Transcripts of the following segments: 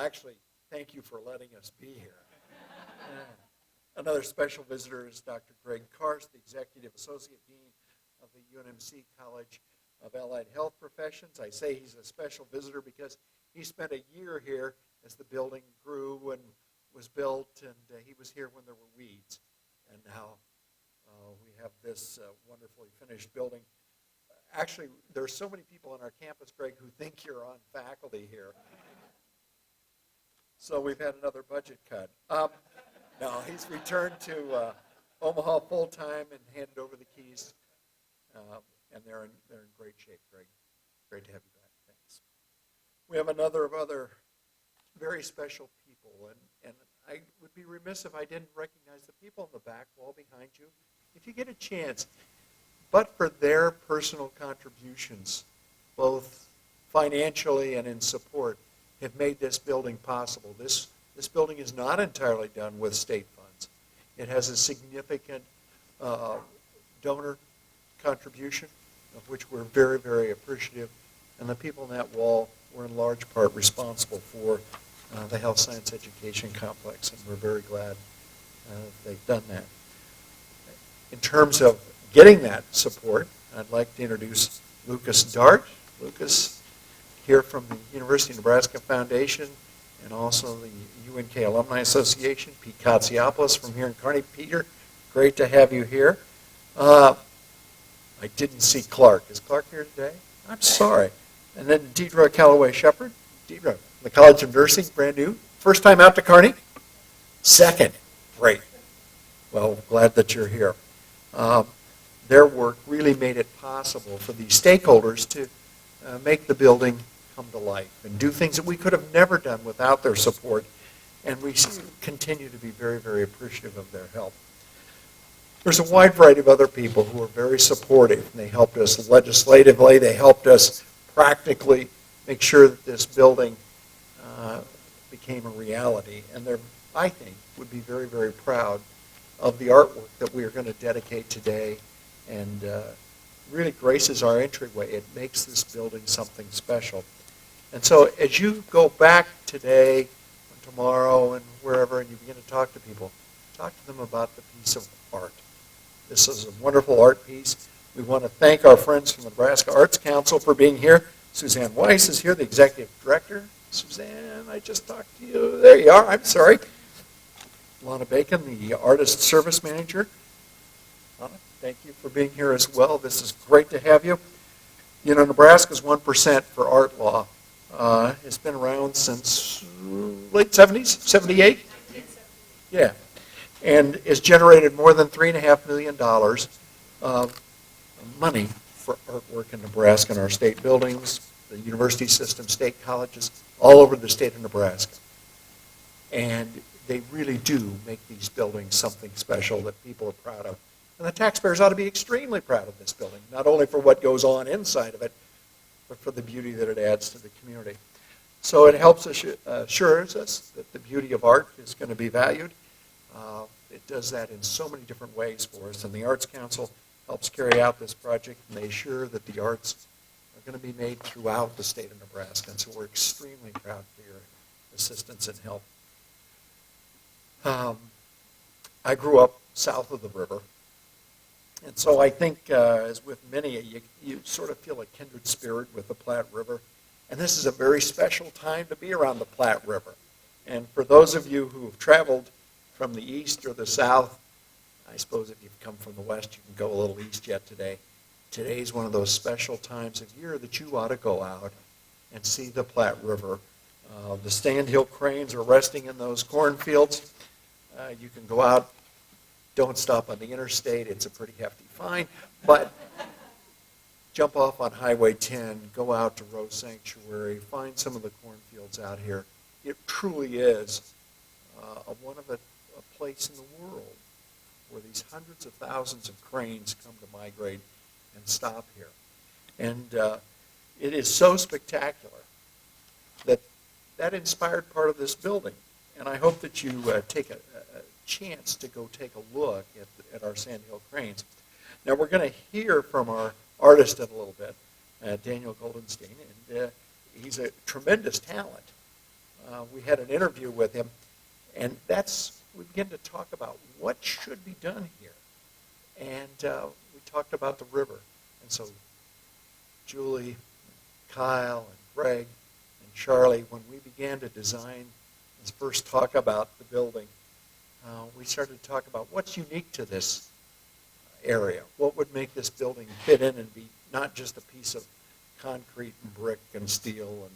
actually, thank you for letting us be here. Another special visitor is Dr. Greg Karst, the Executive Associate Dean of the UNMC College of Allied Health Professions. I say he's a special visitor because he spent a year here as the building grew and was built, and he was here when there were weeds. And now we have this wonderfully finished building. Actually, there are so many people on our campus, Greg, who think you're on faculty here. So we've had another budget cut. No, he's returned to Omaha full-time and handed over the keys. And they're in great shape, Greg. Great to have you back. Thanks. We have another of other very special people, and I would be remiss if I didn't recognize the people in the back wall behind you. If you get a chance, but for their personal contributions, both financially and in support, have made this building possible. This building is not entirely done with state funds. It has a significant donor contribution, of which we're very, very appreciative. And the people in that wall were in large part responsible for the health science education complex, and we're very glad they've done that. In terms of getting that support, I'd like to introduce Lucas Dart. Lucas, here from the University of Nebraska Foundation and also the UNK Alumni Association. Pete Katsiopoulos from here in Kearney. Peter, great to have you here. I didn't see Clark. Is Clark here today? I'm sorry. And then Deidre Calloway-Shepard. Deidre, the College of Nursing, brand new. First time out to Kearney? Second. Great. Well, glad that you're here. Their work really made it possible for these stakeholders to make the building come to life and do things that we could have never done without their support. And we continue to be very, very appreciative of their help. There's a wide variety of other people who are very supportive. They helped us legislatively. They helped us practically make sure that this building became a reality. And they're, I think, would be very, very proud of the artwork that we are going to dedicate today, and really graces our entryway. It makes this building something special. And so as you go back today, and tomorrow, and wherever, and you begin to talk to people, talk to them about the piece of art. This is a wonderful art piece. We want to thank our friends from the Nebraska Arts Council for being here. Suzanne Weiss is here, the executive director. Suzanne, I just talked to you. There you are. I'm sorry. Lana Bacon, the artist service manager. Lana, thank you for being here as well. This is great to have you. You know, Nebraska's 1% for art law. It's been around since late 70s, 78? Yeah. And has generated more than $3.5 million of money for artwork in Nebraska and our state buildings, the university system, state colleges, all over the state of Nebraska. And they really do make these buildings something special that people are proud of. And the taxpayers ought to be extremely proud of this building, not only for what goes on inside of it, but for the beauty that it adds to the community. So it helps assures us that the beauty of art is going to be valued. It does that in so many different ways for us. And the Arts Council helps carry out this project, and they assure that the arts are going to be made throughout the state of Nebraska. And so we're extremely proud for your assistance and help. I grew up south of the river, and so I think, as with many, you sort of feel a kindred spirit with the Platte River, and this is a very special time to be around the Platte River. And for those of you who have traveled from the east or the south, I suppose if you've come from the west, you can go a little east yet today. Today's one of those special times of year that you ought to go out and see the Platte River. The sandhill cranes are resting in those cornfields. You can go out, don't stop on the interstate, it's a pretty hefty fine, but jump off on Highway 10, go out to Rose Sanctuary, find some of the cornfields out here. It truly is a place in the world where these hundreds of thousands of cranes come to migrate and stop here. And it is so spectacular that inspired part of this building. And I hope that you take a chance to go take a look at our sandhill cranes. Now we're going to hear from our artist in a little bit, Daniel Goldenstein, and he's a tremendous talent. we had an interview with him, and we began to talk about what should be done here. And we talked about the river. And so Julie, Kyle, and Greg, and Charlie, when we began to design this first talk about the building, we started to talk about what's unique to this area. What would make this building fit in and be not just a piece of concrete and brick and steel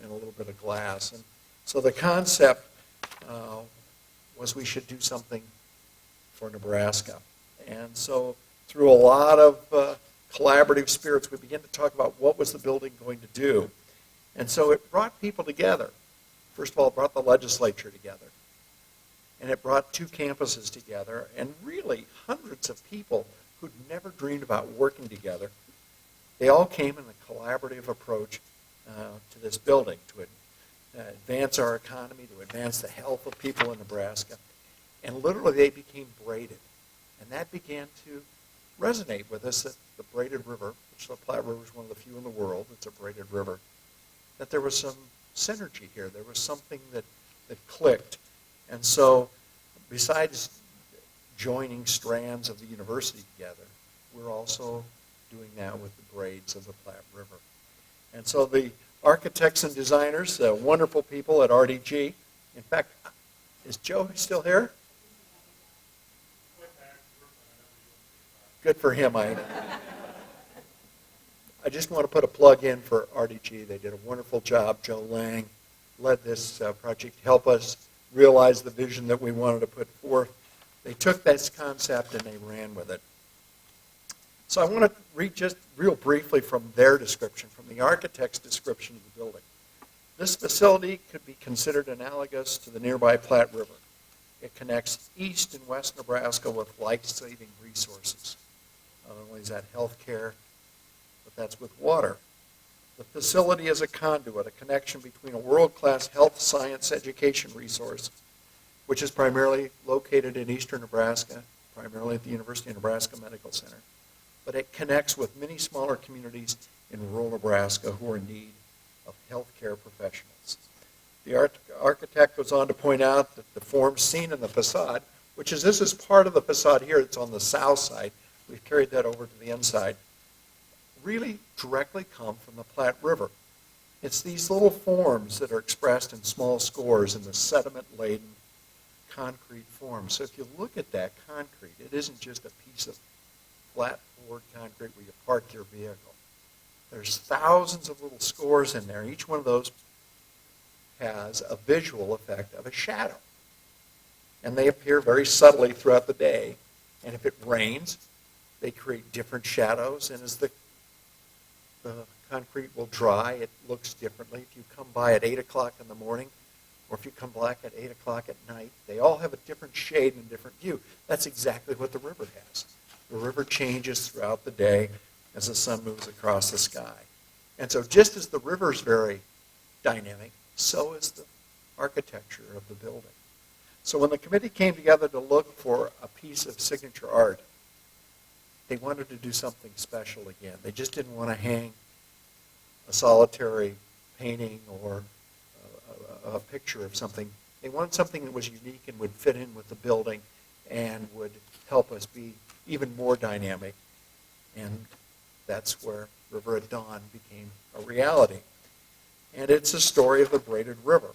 and a little bit of glass. And so the concept was we should do something for Nebraska. And so through a lot of collaborative spirits, we began to talk about what was the building going to do. And so it brought people together. First of all, it brought the legislature together. And it brought two campuses together, and really hundreds of people who'd never dreamed about working together. They all came in a collaborative approach to this building to advance our economy, to advance the health of people in Nebraska. And literally they became braided. And that began to resonate with us that the braided river, which the Platte River is one of the few in the world that's a braided river, that there was some synergy here. There was something that clicked. And so besides joining strands of the university together, we're also doing that with the braids of the Platte River. And so the architects and designers, wonderful people at RDG. In fact, is Joe still here? Good for him. I just want to put a plug in for RDG. They did a wonderful job. Joe Lang led this project to help us realize the vision that we wanted to put forth. They took this concept and they ran with it. So I want to read just real briefly from their description, from the architect's description of the building. This facility could be considered analogous to the nearby Platte River. It connects east and west Nebraska with life-saving resources. Not only is that health care, but that's with water. The facility is a conduit, a connection between a world-class health science education resource, which is primarily located in eastern Nebraska, primarily at the University of Nebraska Medical Center. But it connects with many smaller communities in rural Nebraska who are in need of health care professionals. The architect goes on to point out that the forms seen in the facade, this is part of the facade here, it's on the south side, we've carried that over to the inside, really directly come from the Platte River. It's these little forms that are expressed in small scores in the sediment-laden concrete form. So if you look at that concrete, it isn't just a piece of flat poured concrete where you park your vehicle. There's thousands of little scores in there. Each one of those has a visual effect of a shadow. And they appear very subtly throughout the day. And if it rains, they create different shadows. And as the concrete will dry, it looks differently. If you come by at 8 o'clock in the morning, or if you come back at 8 o'clock at night, they all have a different shade and a different view. That's exactly what the river has. The river changes throughout the day as the sun moves across the sky. And so just as the river is very dynamic, so is the architecture of the building. So when the committee came together to look for a piece of signature art, they wanted to do something special again. They just didn't want to hang a solitary painting or a picture of something. They wanted something that was unique and would fit in with the building and would help us be even more dynamic. And that's where River at Dawn became a reality. And it's a story of the braided river.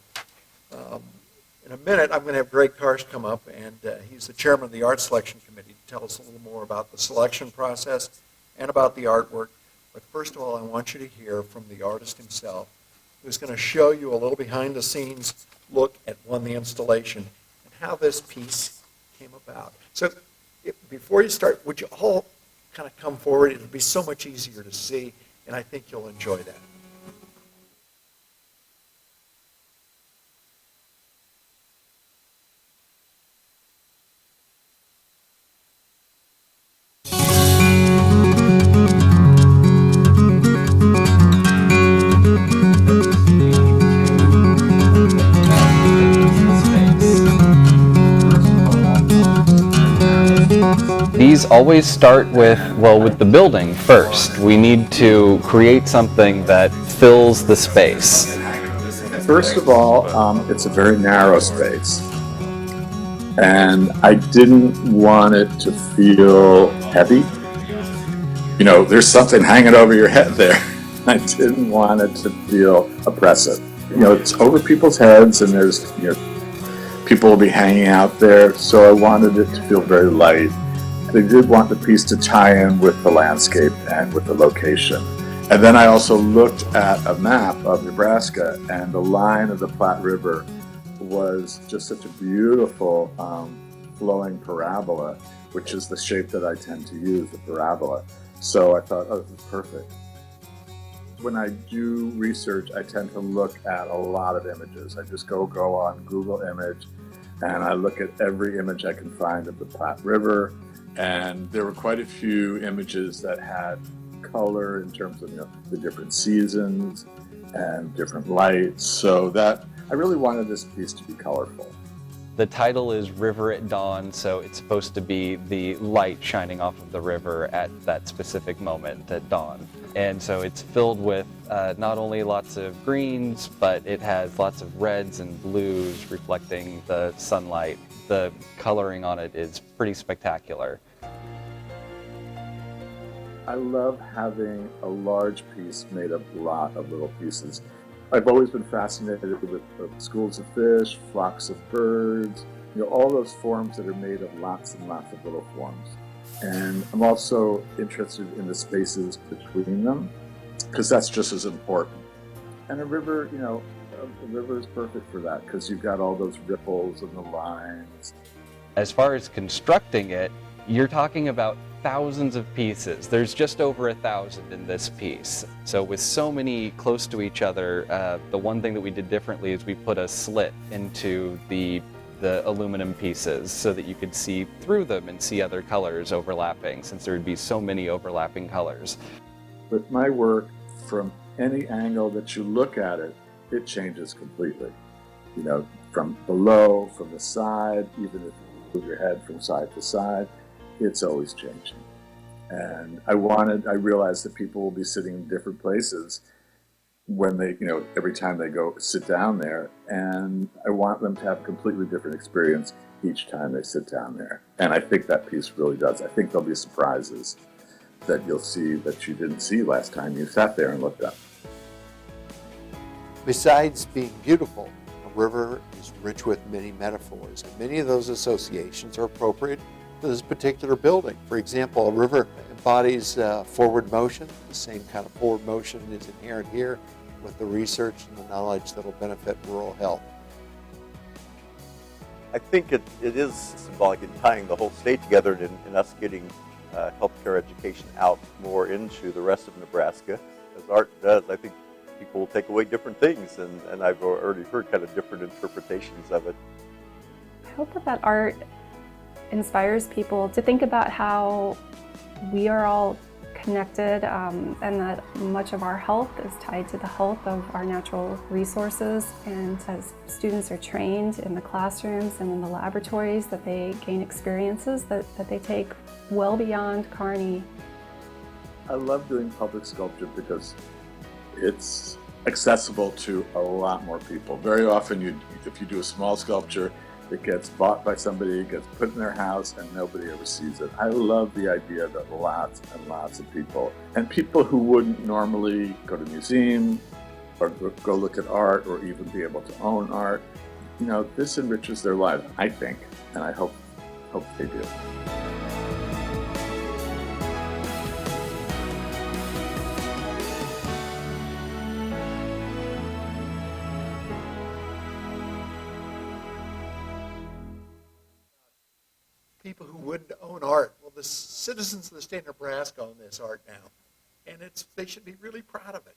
In a minute, I'm going to have Greg Karsh come up, and he's the chairman of the art selection committee, to tell us a little more about the selection process and about the artwork. But first of all, I want you to hear from the artist himself, who's going to show you a little behind-the-scenes look at the installation and how this piece came about. So before you start, would you all kind of come forward? It would be so much easier to see, and I think you'll enjoy that. These always start with the building first. We need to create something that fills the space. First of all, it's a very narrow space. And I didn't want it to feel heavy. You know, there's something hanging over your head there. I didn't want it to feel oppressive. You know, it's over people's heads and there's, you know, people will be hanging out there. So I wanted it to feel very light. They did want the piece to tie in with the landscape and with the location. And then I also looked at a map of Nebraska, and the line of the Platte River was just such a beautiful flowing parabola, which is the shape that I tend to use, the parabola. So I thought, oh, this is perfect. When I do research, I tend to look at a lot of images. I just go on Google Image, and I look at every image I can find of the Platte River. And there were quite a few images that had color in terms of, you know, the different seasons and different lights. So that I really wanted this piece to be colorful. The title is River at Dawn, so it's supposed to be the light shining off of the river at that specific moment at dawn. And so it's filled with not only lots of greens, but it has lots of reds and blues reflecting the sunlight. The coloring on it is pretty spectacular. I love having a large piece made of a lot of little pieces. I've always been fascinated with schools of fish, flocks of birds, you know, all those forms that are made of lots and lots of little forms. And I'm also interested in the spaces between them, because that's just as important. And a river, you know, a river is perfect for that, because you've got all those ripples and the lines. As far as constructing it, you're talking about thousands of pieces. There's just over 1,000 in this piece. So with so many close to each other, the one thing that we did differently is we put a slit into the aluminum pieces so that you could see through them and see other colors overlapping, since there would be so many overlapping colors. With my work, from any angle that you look at it, it changes completely. You know, from below, from the side, even if you move your head from side to side, it's always changing. And I realized that people will be sitting in different places when they, you know, every time they go sit down there, and I want them to have a completely different experience each time they sit down there. And I think that piece really does. I think there'll be surprises that you'll see that you didn't see last time you sat there and looked up. Besides being beautiful, a river is rich with many metaphors, and many of those associations are appropriate for this particular building. For example, a river embodies forward motion. The same kind of forward motion is inherent here with the research and the knowledge that will benefit rural health. I think it is symbolic in tying the whole state together and us getting healthcare education out more into the rest of Nebraska. As art does, I think people will take away different things, and I've already heard kind of different interpretations of it. I hope that art inspires people to think about how we are all connected, and that much of our health is tied to the health of our natural resources. And as students are trained in the classrooms and in the laboratories, that they gain experiences that they take well beyond Kearney. I love doing public sculpture because it's accessible to a lot more people. Very often, if you do a small sculpture, it gets bought by somebody, it gets put in their house, and nobody ever sees it. I love the idea that lots and lots of people, and people who wouldn't normally go to museums or go look at art or even be able to own art, you know, this enriches their lives, I think, and I hope they do. People who wouldn't own art. Well, the citizens of the state of Nebraska own this art now, and they should be really proud of it.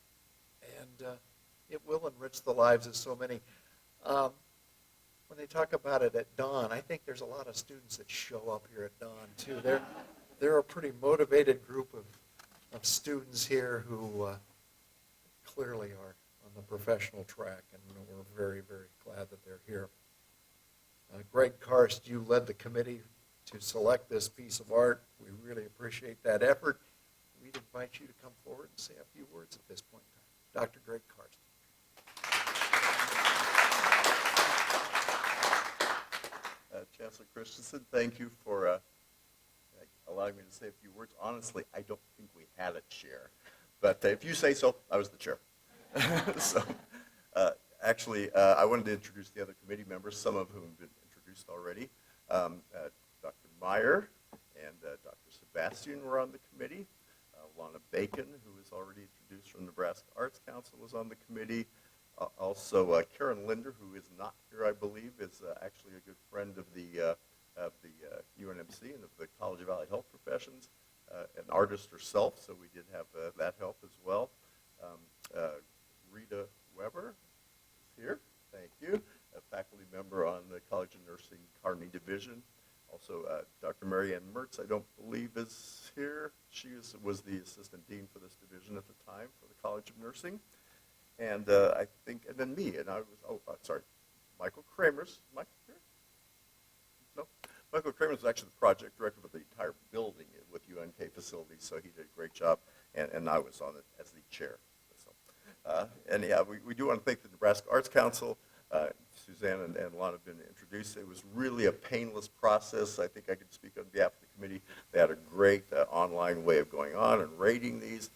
And it will enrich the lives of so many. When they talk about it at dawn, I think there's a lot of students that show up here at dawn too. They're a pretty motivated group of students here who clearly are on the professional track, and we're very, very glad that they're here. Greg Karst, you led the committee to select this piece of art. We really appreciate that effort. We'd invite you to come forward and say a few words at this point in time. Dr. Greg Karst. Chancellor Christensen. Thank you for allowing me to say a few words. Honestly, I don't think we had a chair. But if you say so, I was the chair. So, actually, I wanted to introduce the other committee members, some of whom have been introduced already. Dr. Meyer and Dr. Sebastian were on the committee. Lana Bacon, who was already introduced from Nebraska Arts Council, was on the committee. Also, Karen Linder, who is not here, I believe, is actually a good friend of the UNMC and of the College of Allied Health Professions, an artist herself, so we did have that help as well. Rita Weber is here, thank you, a faculty member on the College of Nursing Kearney Division. Also, Dr. Marianne Mertz, I don't believe is here. She was the assistant dean for this division at the time for the College of Nursing. And I think, and then me, and I was, sorry, Michael Kramers. Mike here? No? Michael Kramers was actually the project director for the entire building with UNK facilities, so he did a great job, and I was on it as the chair. So, and yeah, we do want to thank the Nebraska Arts Council. Suzanne and Lana have been introduced. It was really a painless process. I think I could speak on behalf of the committee. They had a great online way of going on and rating these.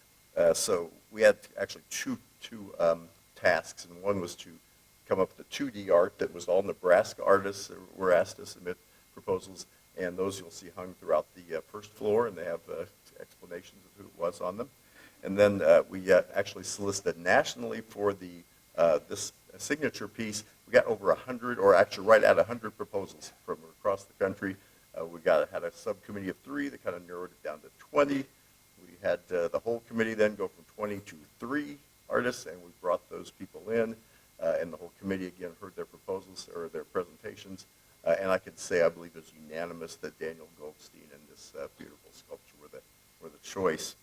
So we had actually two tasks, and one was to come up with a 2D art that was all Nebraska artists that were asked to submit proposals, and those you'll see hung throughout the first floor, and they have explanations of who it was on them. And then we actually solicited nationally for the this signature piece. We got over 100, or actually right at 100 proposals from across the country. We had a subcommittee of 3 that kind of narrowed it down to 20. We had the whole committee then go from 20 to 3 artists, and we brought those people in, and the whole committee again heard their proposals or their presentations, and I could say I believe it was unanimous that Daniel Goldstein and this beautiful sculpture were the choice.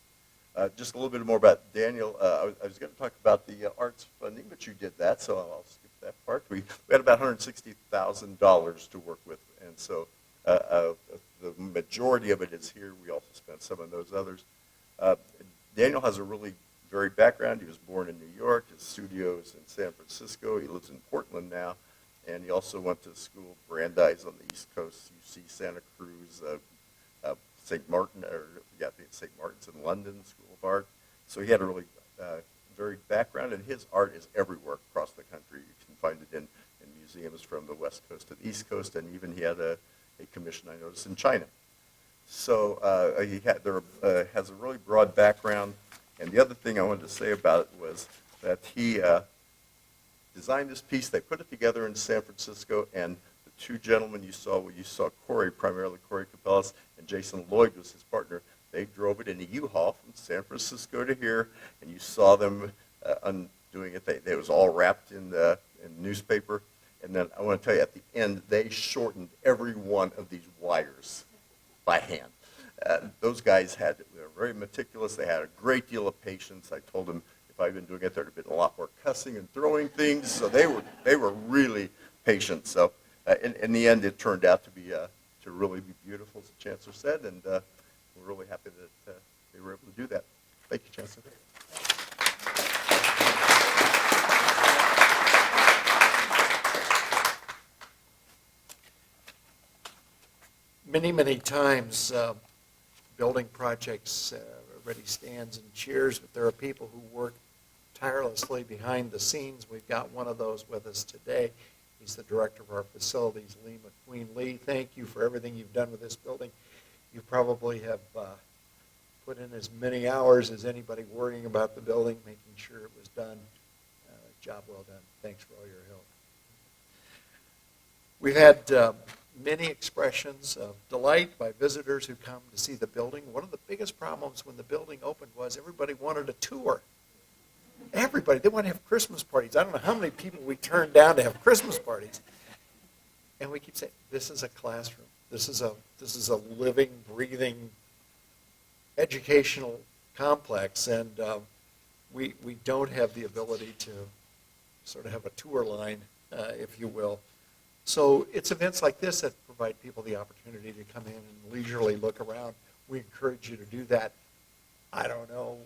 Just a little bit more about Daniel. I was going to talk about the arts funding, but you did that, so I'll skip that part. We had about $160,000 to work with, and so the majority of it is here. We also spent some on those others. Daniel has a really varied background. He was born in New York. His studio is in San Francisco. He lives in Portland now, and he also went to school Brandeis on the East Coast, UC Santa Cruz, St. Martin, St. Martin's in London School of Art. So he had a really varied background, and his art is everywhere across the country. You can find it in museums from the West Coast to the East Coast, and even he had a commission I noticed in China. So he has a really broad background. And the other thing I wanted to say about it was that he designed this piece. They put it together in San Francisco, and the 2 gentlemen you saw Corey, primarily Corey Capellas, and Jason Lloyd was his partner. They drove it in a U-Haul from San Francisco to here, and you saw them undoing it. It was all wrapped in newspaper. And then I want to tell you, at the end, they shortened every one of these wires by hand. Those guys they were very meticulous. They had a great deal of patience. I told them if I'd been doing it, there'd have been a lot more cussing and throwing things. So they were really patient. So in the end, it turned out to really be beautiful, as the Chancellor said, and we're really happy that they were able to do that. Thank you, Chancellor. Many times building projects everybody stands and cheers, but there are people who work tirelessly behind the scenes. We've got one of those with us today. He's the director of our facilities, Lee McQueen. Lee, thank you for everything you've done with this building. You probably have put in as many hours as anybody worrying about the building, making sure it was done. Job well done. Thanks for all your help. We've had many expressions of delight by visitors who come to see the building. One of the biggest problems when the building opened was everybody wanted a tour. Everybody, they want to have Christmas parties. I don't know how many people we turned down to have Christmas parties. And we keep saying, this is a classroom. This is a living, breathing, educational complex. And we don't have the ability to sort of have a tour line, if you will. So it's events like this that provide people the opportunity to come in and leisurely look around. We encourage you to do that. I don't know,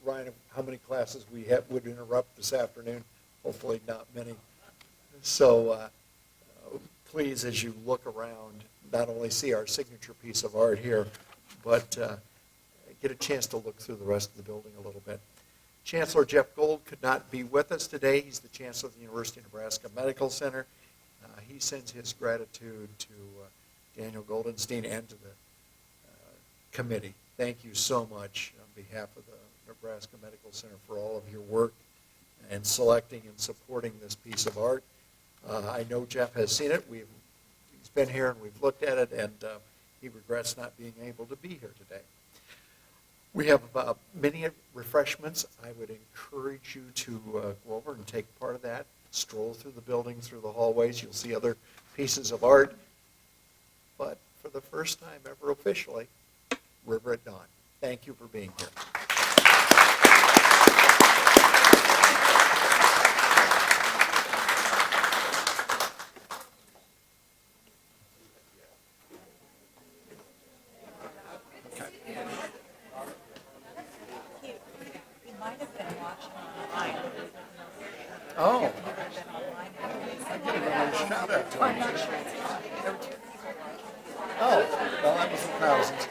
Ryan, how many classes we would interrupt this afternoon. Hopefully not many. So please, as you look around, not only see our signature piece of art here, but get a chance to look through the rest of the building a little bit. Chancellor Jeff Gold could not be with us today. He's the Chancellor of the University of Nebraska Medical Center. He sends his gratitude to Daniel Goldenstein and to the committee. Thank you so much on behalf of the Nebraska Medical Center for all of your work and selecting and supporting this piece of art. I know Jeff has seen it. He's been here and we've looked at it, and he regrets not being able to be here today. We have many refreshments. I would encourage you to go over and take part of that. Stroll through the building, through the hallways. You'll see other pieces of art. But for the first time ever officially, River at Dawn. Thank you for being here. Oh. I get another shout out to him. Oh, well, that was the thousands.